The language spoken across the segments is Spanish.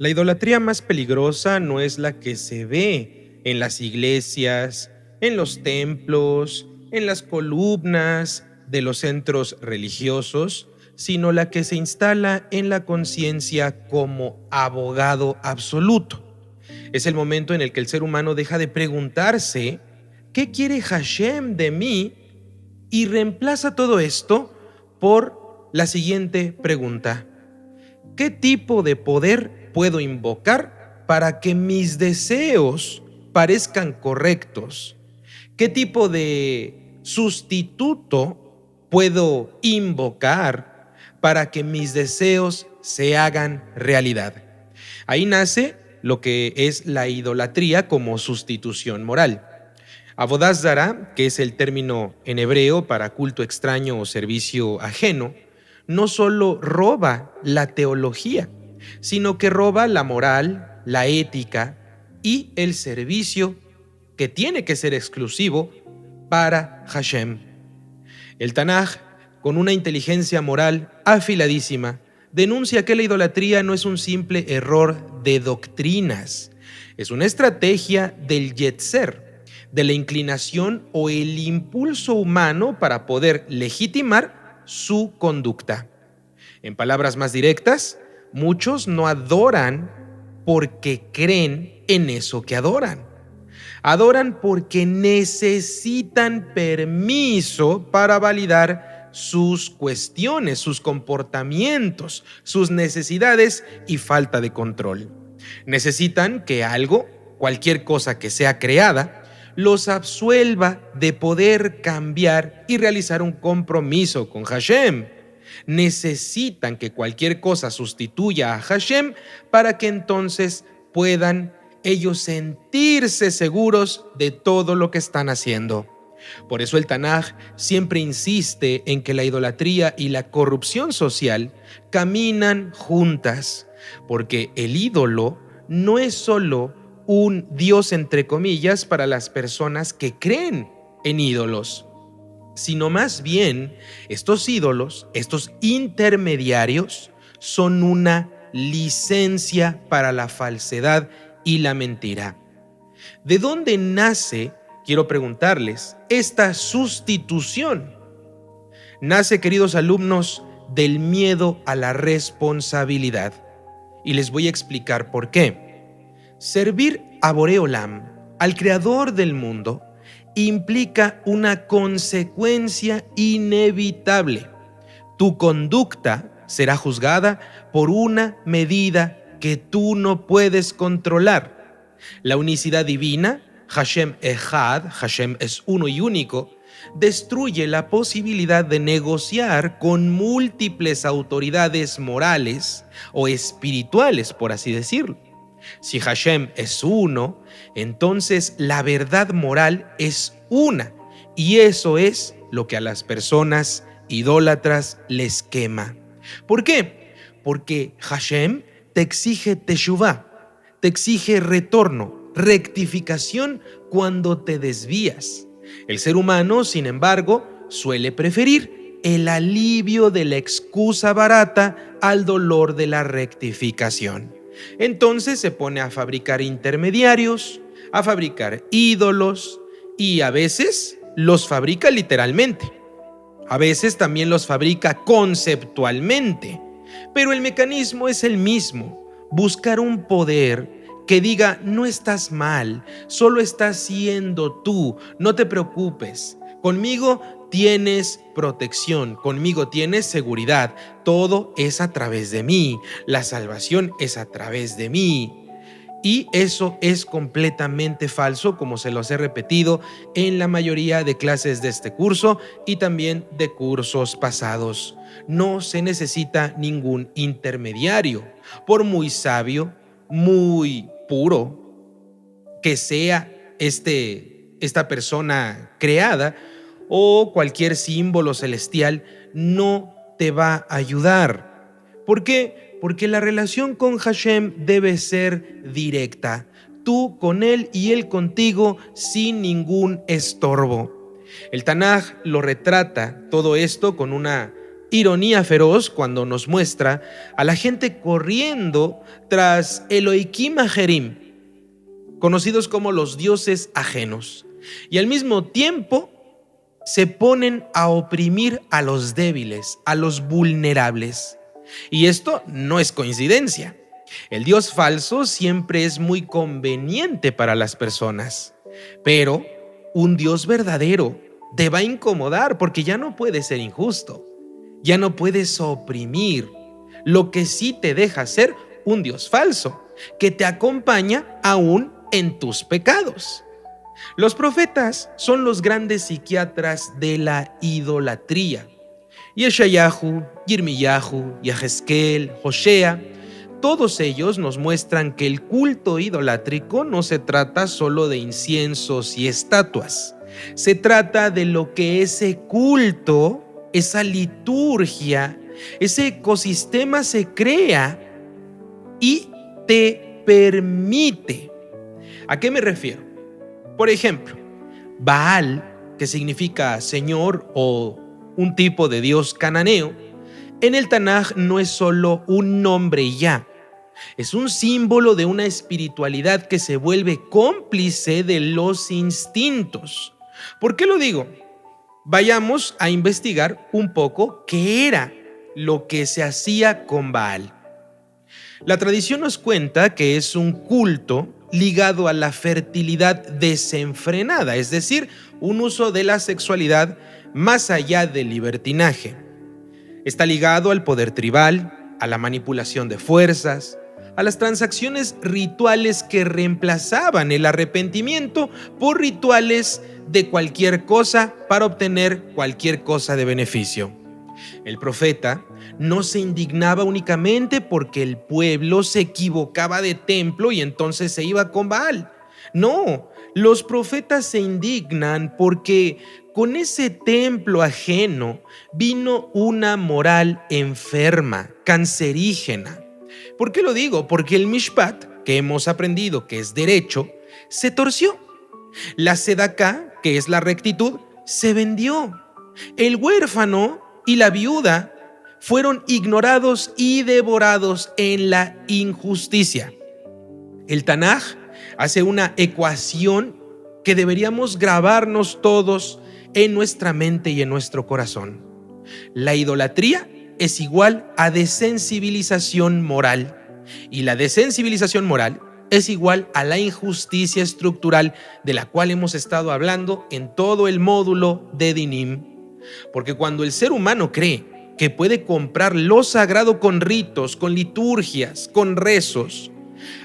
La idolatría más peligrosa no es la que se ve en las iglesias, en los templos, en las columnas de los centros religiosos, sino la que se instala en la conciencia como abogado absoluto. Es el momento en el que el ser humano deja de preguntarse ¿qué quiere Hashem de mí? Y reemplaza todo esto por la siguiente pregunta: ¿qué tipo de poder puedo invocar para que mis deseos parezcan correctos? ¿Qué tipo de sustituto puedo invocar para que mis deseos se hagan realidad? Ahí nace lo que es la idolatría como sustitución moral. Avodah Zará, que es el término en hebreo para culto extraño o servicio ajeno, no solo roba la teología, sino que roba la moral, la ética y el servicio que tiene que ser exclusivo para Hashem. El Tanaj, con una inteligencia moral afiladísima, denuncia que la idolatría no es un simple error de doctrinas, es una estrategia del yetzer, de la inclinación o el impulso humano para poder legitimar su conducta. En palabras más directas, muchos no adoran porque creen en eso que adoran. Adoran porque necesitan permiso para validar sus cuestiones, sus comportamientos, sus necesidades y falta de control. Necesitan que algo, cualquier cosa que sea creada, los absuelva de poder cambiar y realizar un compromiso con Hashem. Necesitan que cualquier cosa sustituya a Hashem para que entonces puedan ellos sentirse seguros de todo lo que están haciendo. Por eso el Tanaj siempre insiste en que la idolatría y la corrupción social caminan juntas, porque el ídolo no es solo un dios entre comillas para las personas que creen en ídolos, sino más bien estos ídolos, estos intermediarios, son una licencia para la falsedad y la mentira. ¿De dónde nace, quiero preguntarles, esta sustitución? Nace, queridos alumnos, del miedo a la responsabilidad. Y les voy a explicar por qué. Servir a Boré Olam, al creador del mundo, implica una consecuencia inevitable. Tu conducta será juzgada por una medida que tú no puedes controlar. La unicidad divina, Hashem Echad, Hashem es uno y único, destruye la posibilidad de negociar con múltiples autoridades morales o espirituales, por así decirlo. Si Hashem es uno, entonces la verdad moral es una, y eso es lo que a las personas idólatras les quema. ¿Por qué? Porque Hashem te exige teshuvá, te exige retorno, rectificación cuando te desvías. El ser humano, sin embargo, suele preferir el alivio de la excusa barata al dolor de la rectificación. Entonces se pone a fabricar intermediarios, a fabricar ídolos y a veces los fabrica literalmente. A veces también los fabrica conceptualmente. Pero el mecanismo es el mismo: buscar un poder que diga no estás mal, solo estás siendo tú, no te preocupes, conmigo tienes protección, conmigo tienes seguridad, todo es a través de mí, la salvación es a través de mí. Y eso es completamente falso, como se los he repetido en la mayoría de clases de este curso y también de cursos pasados. No se necesita ningún intermediario, por muy sabio, muy puro que sea esta persona creada o cualquier símbolo celestial, no te va a ayudar. ¿Por qué? Porque la relación con Hashem debe ser directa, tú con él y él contigo, sin ningún estorbo. El Tanaj lo retrata todo esto con una ironía feroz cuando nos muestra a la gente corriendo tras Elohim Ajerim, conocidos como los dioses ajenos, y al mismo tiempo se ponen a oprimir a los débiles, a los vulnerables. Y esto no es coincidencia. El Dios falso siempre es muy conveniente para las personas, pero un Dios verdadero te va a incomodar porque ya no puede ser injusto, ya no puedes oprimir. Lo que sí te deja ser un Dios falso, que te acompaña aún en tus pecados. Los profetas son los grandes psiquiatras de la idolatría. Yeshayahu, Yirmiyahu, Yehezkel, Hosea, todos ellos nos muestran que el culto idolátrico no se trata solo de inciensos y estatuas. Se trata de lo que ese culto, esa liturgia, ese ecosistema se crea y te permite. ¿A qué me refiero? Por ejemplo, Baal, que significa señor o un tipo de dios cananeo, en el Tanaj no es solo un nombre ya, es un símbolo de una espiritualidad que se vuelve cómplice de los instintos. ¿Por qué lo digo? Vayamos a investigar un poco qué era lo que se hacía con Baal. La tradición nos cuenta que es un culto ligado a la fertilidad desenfrenada, es decir, un uso de la sexualidad más allá del libertinaje. Está ligado al poder tribal, a la manipulación de fuerzas, a las transacciones rituales que reemplazaban el arrepentimiento por rituales de cualquier cosa para obtener cualquier cosa de beneficio. El profeta no se indignaba únicamente porque el pueblo se equivocaba de templo y entonces se iba con Baal. No, los profetas se indignan porque con ese templo ajeno vino una moral enferma, cancerígena. ¿Por qué lo digo? Porque el Mishpat, que hemos aprendido que es derecho, se torció. La Sedaká, que es la rectitud, se vendió. El huérfano y la viuda fueron ignorados y devorados en la injusticia. El Tanaj hace una ecuación que deberíamos grabarnos todos en nuestra mente y en nuestro corazón. La idolatría es igual a desensibilización moral, y la desensibilización moral es igual a la injusticia estructural de la cual hemos estado hablando en todo el módulo de Dinim. Porque cuando el ser humano cree que puede comprar lo sagrado con ritos, con liturgias, con rezos,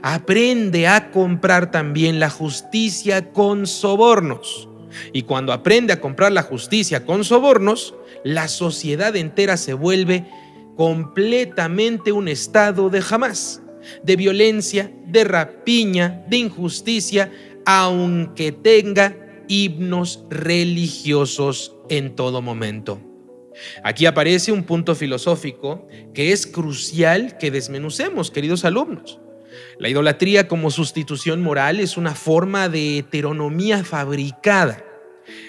aprende a comprar también la justicia con sobornos. Y cuando aprende a comprar la justicia con sobornos, la sociedad entera se vuelve completamente un estado de Hamás, de violencia, de rapiña, de injusticia, aunque tenga himnos religiosos en todo momento. Aquí aparece un punto filosófico que es crucial que desmenucemos, queridos alumnos. La idolatría como sustitución moral es una forma de heteronomía fabricada.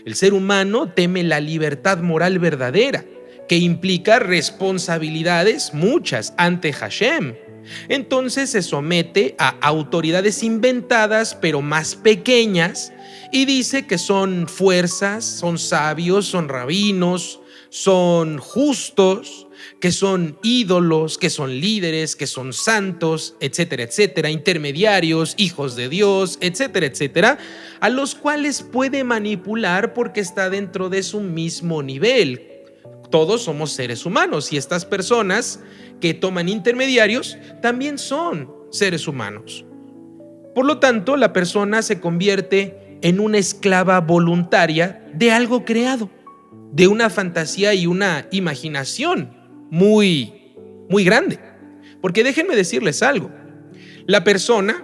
El ser humano teme la libertad moral verdadera, que implica responsabilidades muchas ante Hashem. Entonces se somete a autoridades inventadas, pero más pequeñas, y dice que son fuerzas, son sabios, son rabinos, son justos, que son ídolos, que son líderes, que son santos, etcétera, etcétera, intermediarios, hijos de Dios, etcétera, etcétera, a los cuales puede manipular porque está dentro de su mismo nivel. Todos somos seres humanos y estas personas que toman intermediarios también son seres humanos. Por lo tanto, la persona se convierte en una esclava voluntaria de algo creado, de una fantasía y una imaginación muy grande. Porque déjenme decirles algo, la persona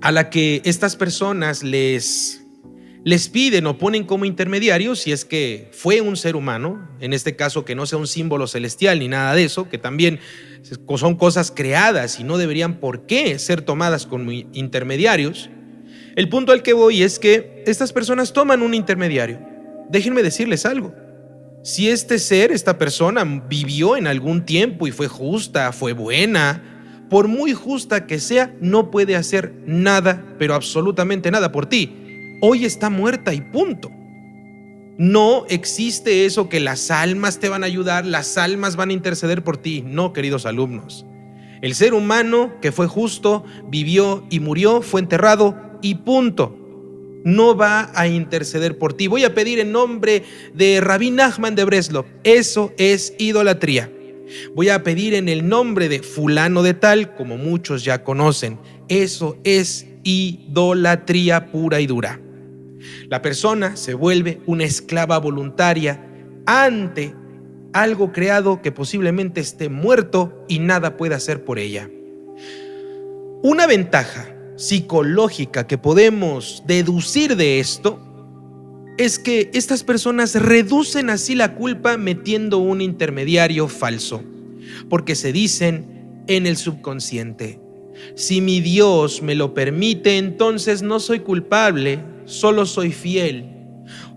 a la que estas personas les piden o ponen como intermediario, si es que fue un ser humano, en este caso que no sea un símbolo celestial ni nada de eso, que también son cosas creadas y no deberían por qué ser tomadas como intermediarios. El punto al que voy es que estas personas toman un intermediario. Déjenme decirles algo, Si este ser, esta persona, vivió en algún tiempo y fue justa, fue buena, por muy justa que sea, no puede hacer nada, pero absolutamente nada por ti. Hoy está muerta y punto. No existe eso que las almas te van a ayudar, las almas van a interceder por ti. No, queridos alumnos. El ser humano que fue justo, vivió y murió, fue enterrado y punto. No va a interceder por ti. Voy a pedir en nombre de Rabí Nachman de Breslov. Eso es idolatría. Voy a pedir en el nombre de fulano de tal, como muchos ya conocen. Eso es idolatría pura y dura. La persona se vuelve una esclava voluntaria ante algo creado que posiblemente esté muerto y nada puede hacer por ella. Una ventaja psicológica que podemos deducir de esto es que estas personas reducen así la culpa metiendo un intermediario falso, porque se dicen en el subconsciente: si mi Dios me lo permite, entonces no soy culpable, solo soy fiel.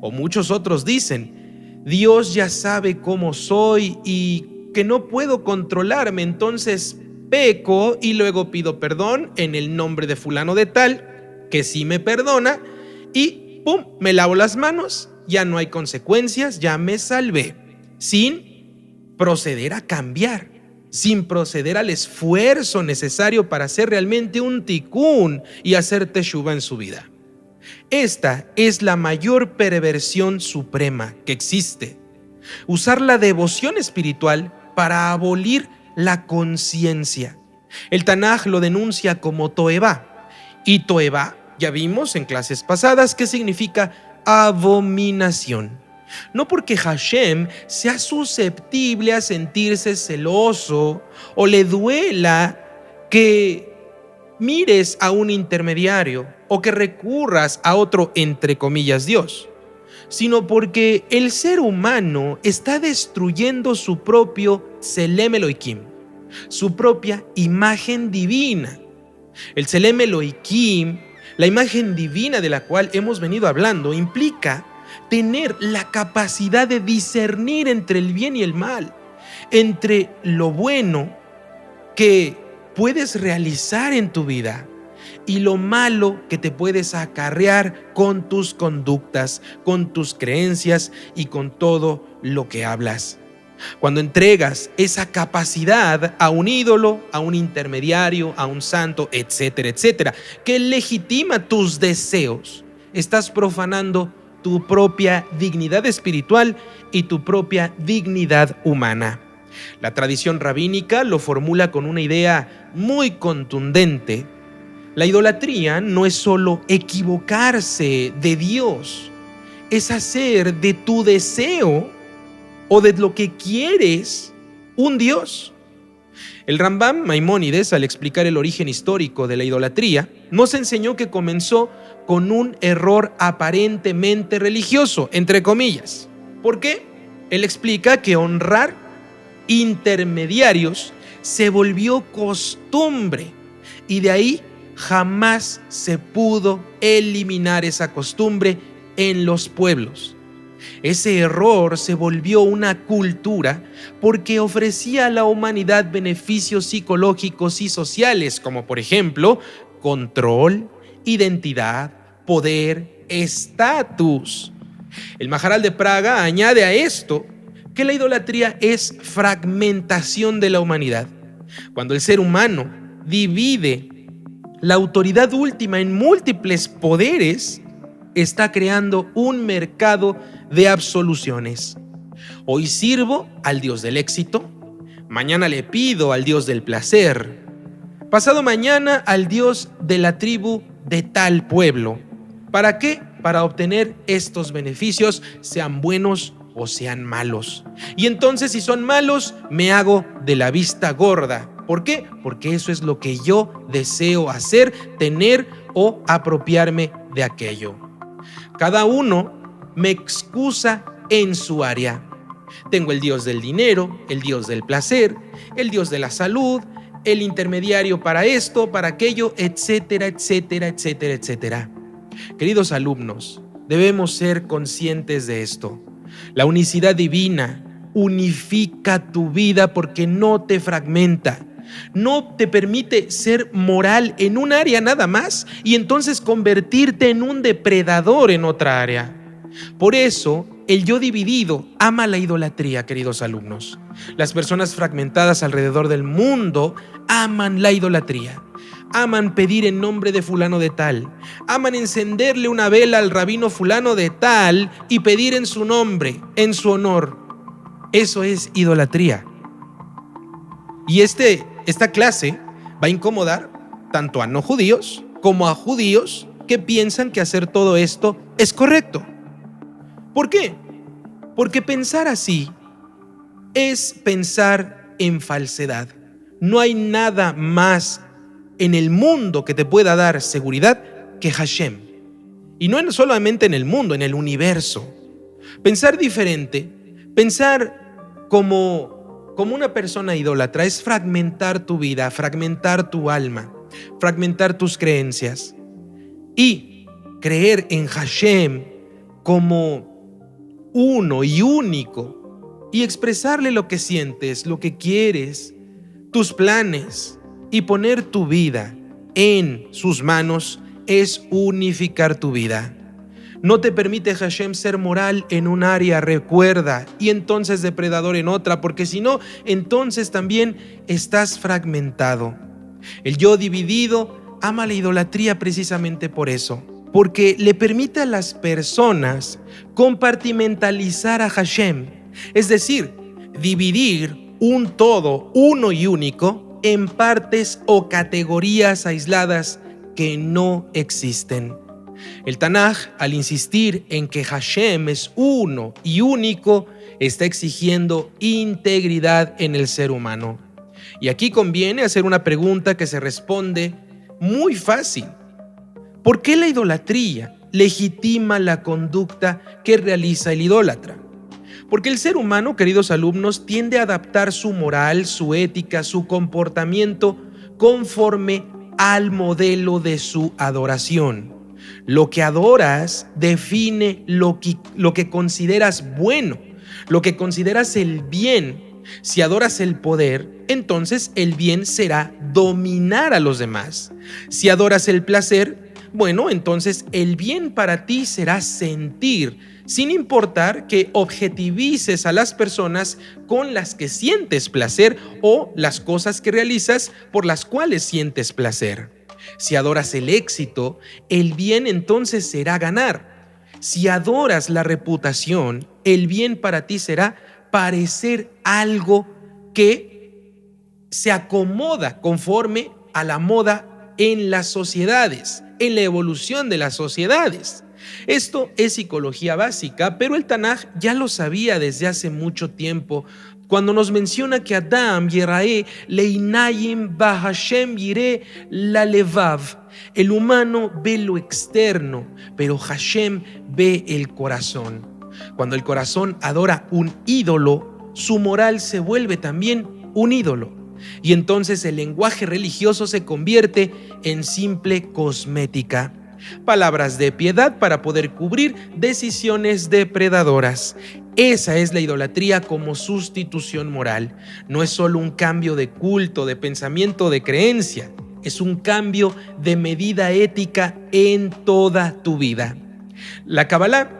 O muchos otros dicen: Dios ya sabe cómo soy y que no puedo controlarme, entonces peco y luego pido perdón en el nombre de fulano de tal, que sí me perdona, y ¡pum!, me lavo las manos, ya no hay consecuencias, ya me salvé, sin proceder a cambiar, sin proceder al esfuerzo necesario para hacer realmente un tikún y hacer teshuvá en su vida. Esta es la mayor perversión suprema que existe: usar la devoción espiritual para abolir la conciencia. El Tanaj lo denuncia como toevá, y toevá, ya vimos en clases pasadas, que significa abominación. No porque Hashem sea susceptible a sentirse celoso o le duela que mires a un intermediario o que recurras a otro, entre comillas, Dios, sino porque el ser humano está destruyendo su propio Tselem Elohim, su propia imagen divina. El Tselem Elohim, la imagen divina de la cual hemos venido hablando, implica tener la capacidad de discernir entre el bien y el mal, entre lo bueno que puedes realizar en tu vida y lo malo que te puedes acarrear con tus conductas, con tus creencias y con todo lo que hablas. Cuando entregas esa capacidad a un ídolo, a un intermediario, a un santo, etcétera, etcétera, que legitima tus deseos, estás profanando tu propia dignidad espiritual y tu propia dignidad humana. La tradición rabínica lo formula con una idea muy contundente. La idolatría no es solo equivocarse de Dios, es hacer de tu deseo o de lo que quieres un Dios. El Rambam Maimónides, al explicar el origen histórico de la idolatría, nos enseñó que comenzó con un error aparentemente religioso, entre comillas. ¿Por qué? Él explica que honrar intermediarios se volvió costumbre y de ahí jamás se pudo eliminar esa costumbre en los pueblos. Ese error se volvió una cultura porque ofrecía a la humanidad beneficios psicológicos y sociales, como por ejemplo control, identidad, poder, estatus. El Maharal de Praga añade a esto que la idolatría es fragmentación de la humanidad. Cuando el ser humano divide la autoridad última en múltiples poderes, está creando un mercado de absoluciones. Hoy sirvo al Dios del éxito, mañana le pido al Dios del placer, pasado mañana al Dios de la tribu de tal pueblo. ¿Para qué? Para obtener estos beneficios, sean buenos o sean malos. Y entonces, si son malos, me hago de la vista gorda. ¿Por qué? Porque eso es lo que yo deseo hacer, tener o apropiarme de aquello. Cada uno me excusa en su área. Tengo el Dios del dinero, el Dios del placer, el Dios de la salud, el intermediario para esto, para aquello, etcétera, etcétera, etcétera, etcétera. Queridos alumnos, debemos ser conscientes de esto. La unicidad divina unifica tu vida porque no te fragmenta. No te permite ser moral en un área nada más y entonces convertirte en un depredador en otra área. Por eso, el yo dividido ama la idolatría, queridos alumnos. Las personas fragmentadas alrededor del mundo aman la idolatría. Aman pedir en nombre de fulano de tal. Aman encenderle una vela al rabino fulano de tal y pedir en su nombre, en su honor. Eso es idolatría. Y esta clase va a incomodar tanto a no judíos como a judíos que piensan que hacer todo esto es correcto. ¿Por qué? Porque pensar así es pensar en falsedad. No hay nada más en el mundo que te pueda dar seguridad que Hashem. Y no solamente en el mundo, en el universo. Pensar diferente, pensar como una persona idólatra es fragmentar tu vida, fragmentar tu alma, fragmentar tus creencias. Y creer en Hashem como uno y único y expresarle lo que sientes, lo que quieres, tus planes y poner tu vida en sus manos es unificar tu vida. No te permite Hashem ser moral en un área, recuerda, y entonces depredador en otra, porque si no, entonces también estás fragmentado. El yo dividido ama la idolatría precisamente por eso, porque le permite a las personas compartimentalizar a Hashem, es decir, dividir un todo, uno y único, en partes o categorías aisladas que no existen. El Tanaj, al insistir en que Hashem es uno y único, está exigiendo integridad en el ser humano. Y aquí conviene hacer una pregunta que se responde muy fácil. ¿Por qué la idolatría legitima la conducta que realiza el idólatra? Porque el ser humano, queridos alumnos, tiende a adaptar su moral, su ética, su comportamiento conforme al modelo de su adoración. Lo que adoras define lo que consideras bueno, lo que consideras el bien. Si adoras el poder, entonces el bien será dominar a los demás. Si adoras el placer, bueno, entonces el bien para ti será sentir, sin importar que objetivices a las personas con las que sientes placer o las cosas que realizas por las cuales sientes placer. Si adoras el éxito, el bien entonces será ganar. Si adoras la reputación, el bien para ti será parecer algo que se acomoda conforme a la moda en las sociedades, en la evolución de las sociedades. Esto es psicología básica, pero el Tanaj ya lo sabía desde hace mucho tiempo, cuando nos menciona que Adam yerae leinayim bahashem yire la levav. El humano ve lo externo, pero Hashem ve el corazón. Cuando el corazón adora un ídolo, su moral se vuelve también un ídolo. Y entonces el lenguaje religioso se convierte en simple cosmética. Palabras de piedad para poder cubrir decisiones depredadoras. Esa es la idolatría como sustitución moral. No es solo un cambio de culto, de pensamiento, de creencia. Es un cambio de medida ética en toda tu vida. La Kabbalah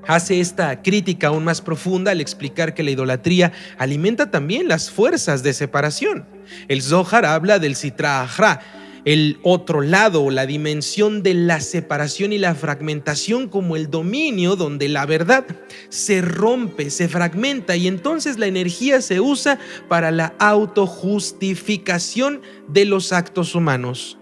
hace esta crítica aún más profunda al explicar que la idolatría alimenta también las fuerzas de separación. El Zohar habla del Sitra Achra, el otro lado, la dimensión de la separación y la fragmentación como el dominio donde la verdad se rompe, se fragmenta y entonces la energía se usa para la autojustificación de los actos humanos.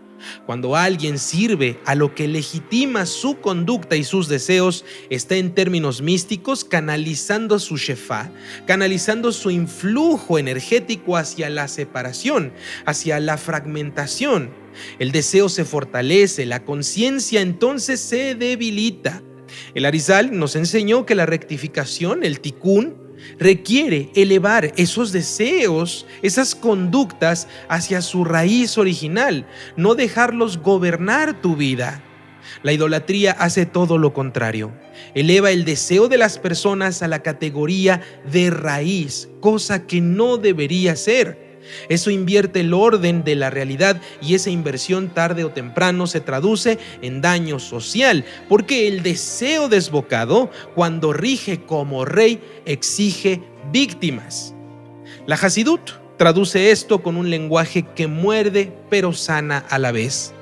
Cuando alguien sirve a lo que legitima su conducta y sus deseos, está en términos místicos canalizando su shefá, canalizando su influjo energético hacia la separación, hacia la fragmentación. El deseo se fortalece, la conciencia entonces se debilita. El Arizal nos enseñó que la rectificación, el tikkun, requiere elevar esos deseos, esas conductas hacia su raíz original, no dejarlos gobernar tu vida. La idolatría hace todo lo contrario. Eleva el deseo de las personas a la categoría de raíz, cosa que no debería ser. Eso invierte el orden de la realidad y esa inversión tarde o temprano se traduce en daño social, porque el deseo desbocado, cuando rige como rey, exige víctimas. La Hasidut traduce esto con un lenguaje que muerde pero sana a la vez.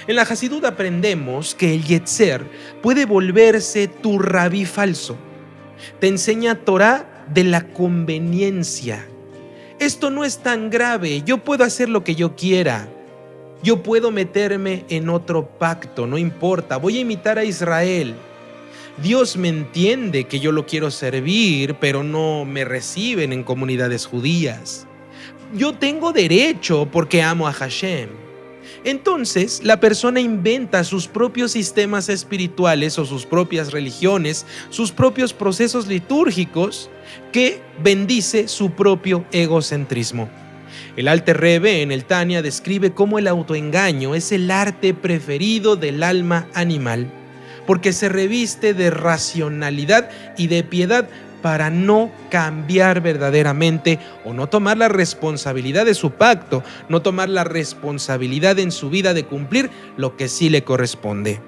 En la Hasidut aprendemos que el Yetzer puede volverse tu rabí falso. Te enseña Torá de la conveniencia. Esto no es tan grave, yo puedo hacer lo que yo quiera. Yo puedo meterme en otro pacto, no importa, voy a imitar a Israel. Dios me entiende que yo lo quiero servir, pero no me reciben en comunidades judías. Yo tengo derecho porque amo a Hashem. Entonces, la persona inventa sus propios sistemas espirituales o sus propias religiones, sus propios procesos litúrgicos que bendice su propio egocentrismo. El Alter Rebbe en el Tania describe cómo el autoengaño es el arte preferido del alma animal, porque se reviste de racionalidad y de piedad para no cambiar verdaderamente o no tomar la responsabilidad de su pacto, no tomar la responsabilidad en su vida de cumplir lo que sí le corresponde.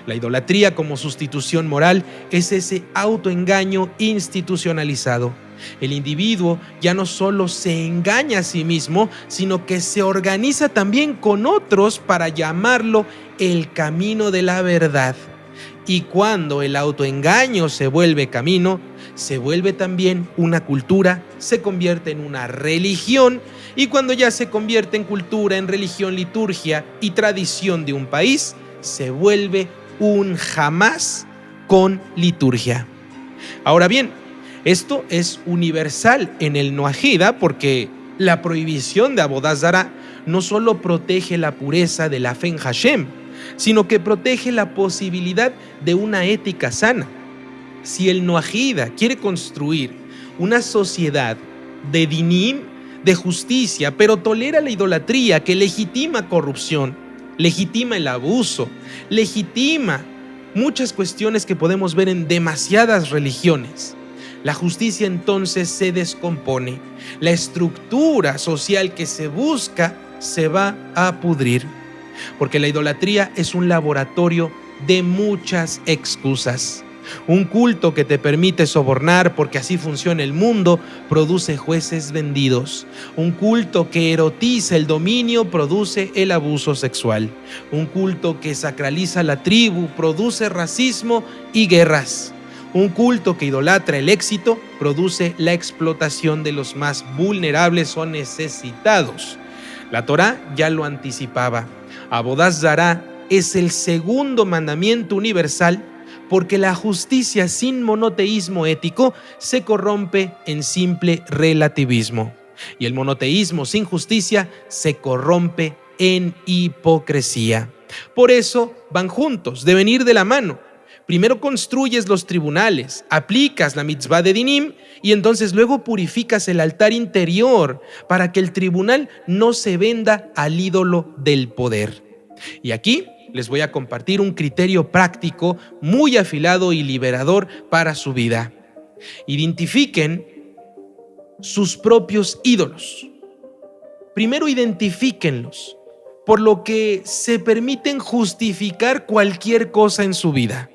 La idolatría como sustitución moral es ese autoengaño institucionalizado. El individuo ya no solo se engaña a sí mismo, sino que se organiza también con otros para llamarlo el camino de la verdad. Y cuando el autoengaño se vuelve camino, se vuelve también una cultura, se convierte en una religión, y cuando ya se convierte en cultura, en religión, liturgia y tradición de un país, se vuelve un Hamás con liturgia. Ahora bien, esto es universal en el Noahida porque la prohibición de Abodá Zará no solo protege la pureza de la fe en Hashem, sino que protege la posibilidad de una ética sana. Si el Noahida quiere construir una sociedad de dinim, de justicia, pero tolera la idolatría que legitima corrupción, legitima el abuso, legitima muchas cuestiones que podemos ver en demasiadas religiones, la justicia entonces se descompone. La estructura social que se busca se va a pudrir, porque la idolatría es un laboratorio de muchas excusas. Un culto que te permite sobornar porque así funciona el mundo produce jueces vendidos. Un culto que erotiza el dominio produce el abuso sexual. Un culto que sacraliza la tribu produce racismo y guerras. Un culto que idolatra el éxito produce la explotación de los más vulnerables o necesitados. La Torá ya lo anticipaba. Abodá Zará es el segundo mandamiento universal porque la justicia sin monoteísmo ético se corrompe en simple relativismo. Y el monoteísmo sin justicia se corrompe en hipocresía. Por eso van juntos, deben ir de la mano. Primero construyes los tribunales, aplicas la mitzvah de dinim y entonces luego purificas el altar interior para que el tribunal no se venda al ídolo del poder. Y aquí les voy a compartir un criterio práctico muy afilado y liberador para su vida. Identifiquen sus propios ídolos. Primero identifíquenlos, por lo que se permiten justificar cualquier cosa en su vida.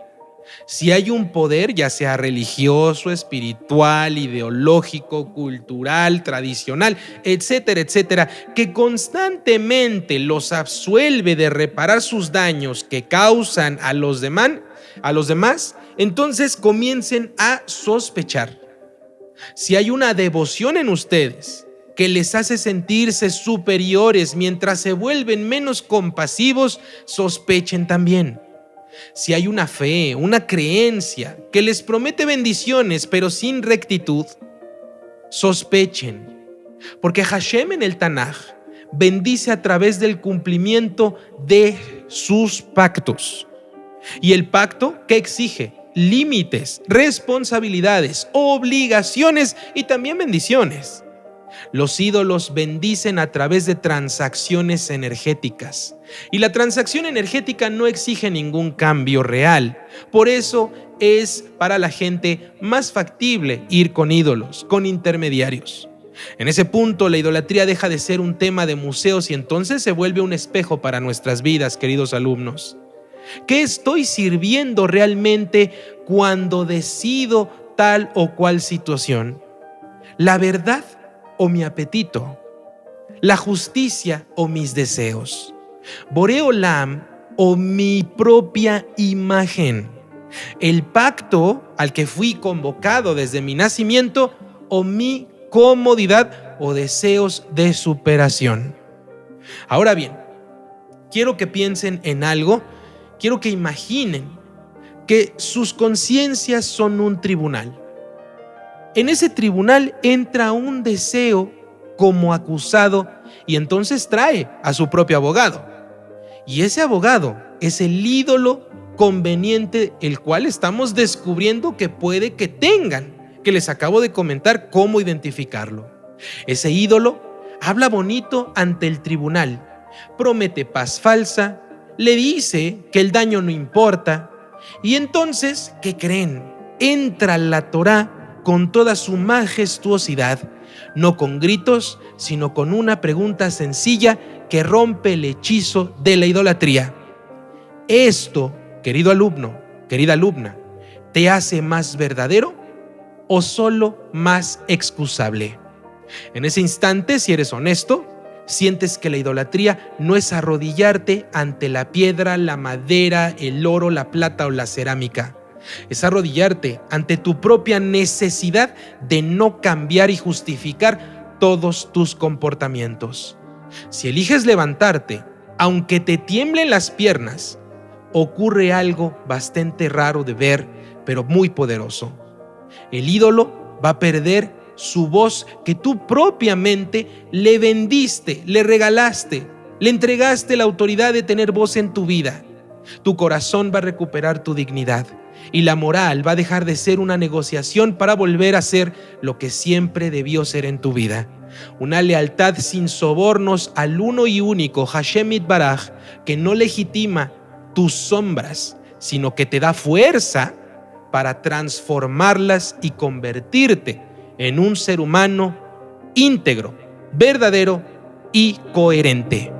Si hay un poder, ya sea religioso, espiritual, ideológico, cultural, tradicional, etcétera, etcétera, que constantemente los absuelve de reparar sus daños que causan a los demás, entonces comiencen a sospechar. Si hay una devoción en ustedes que les hace sentirse superiores mientras se vuelven menos compasivos, sospechen también. Si hay una fe, una creencia que les promete bendiciones pero sin rectitud, sospechen, porque Hashem en el Tanaj bendice a través del cumplimiento de sus pactos. Y el pacto, ¿qué exige? Límites, responsabilidades, obligaciones y también bendiciones. Los ídolos bendicen a través de transacciones energéticas. Y la transacción energética no exige ningún cambio real. Por eso es para la gente más factible ir con ídolos, con intermediarios. En ese punto, la idolatría deja de ser un tema de museos y entonces se vuelve un espejo para nuestras vidas, queridos alumnos. ¿Qué estoy sirviendo realmente cuando decido tal o cual situación? ¿La verdad o mi apetito? ¿La justicia o mis deseos? ¿Boré Olam o mi propia imagen? ¿El pacto al que fui convocado desde mi nacimiento o mi comodidad o deseos de superación? Ahora bien, quiero que piensen en algo, quiero que imaginen que sus conciencias son un tribunal. En ese tribunal entra un deseo como acusado y entonces trae a su propio abogado. Y ese abogado es el ídolo conveniente, el cual estamos descubriendo que puede que tengan, que les acabo de comentar cómo identificarlo. Ese ídolo habla bonito ante el tribunal, promete paz falsa, le dice que el daño no importa, y entonces, ¿qué creen? Entra la Torá con toda su majestuosidad, no con gritos, sino con una pregunta sencilla que rompe el hechizo de la idolatría. ¿Esto, querido alumno, querida alumna, te hace más verdadero o solo más excusable? En ese instante, si eres honesto, sientes que la idolatría no es arrodillarte ante la piedra, la madera, el oro, la plata o la cerámica. Es arrodillarte ante tu propia necesidad de no cambiar y justificar todos tus comportamientos. Si eliges levantarte, aunque te tiemblen las piernas, ocurre algo bastante raro de ver, pero muy poderoso. El ídolo va a perder su voz que tú propiamente le vendiste, le regalaste, le entregaste la autoridad de tener voz en tu vida. Tu corazón va a recuperar tu dignidad y la moral va a dejar de ser una negociación para volver a ser lo que siempre debió ser en tu vida. Una lealtad sin sobornos al uno y único Hashem Yitbaraj, que no legitima tus sombras, sino que te da fuerza para transformarlas y convertirte en un ser humano íntegro, verdadero y coherente.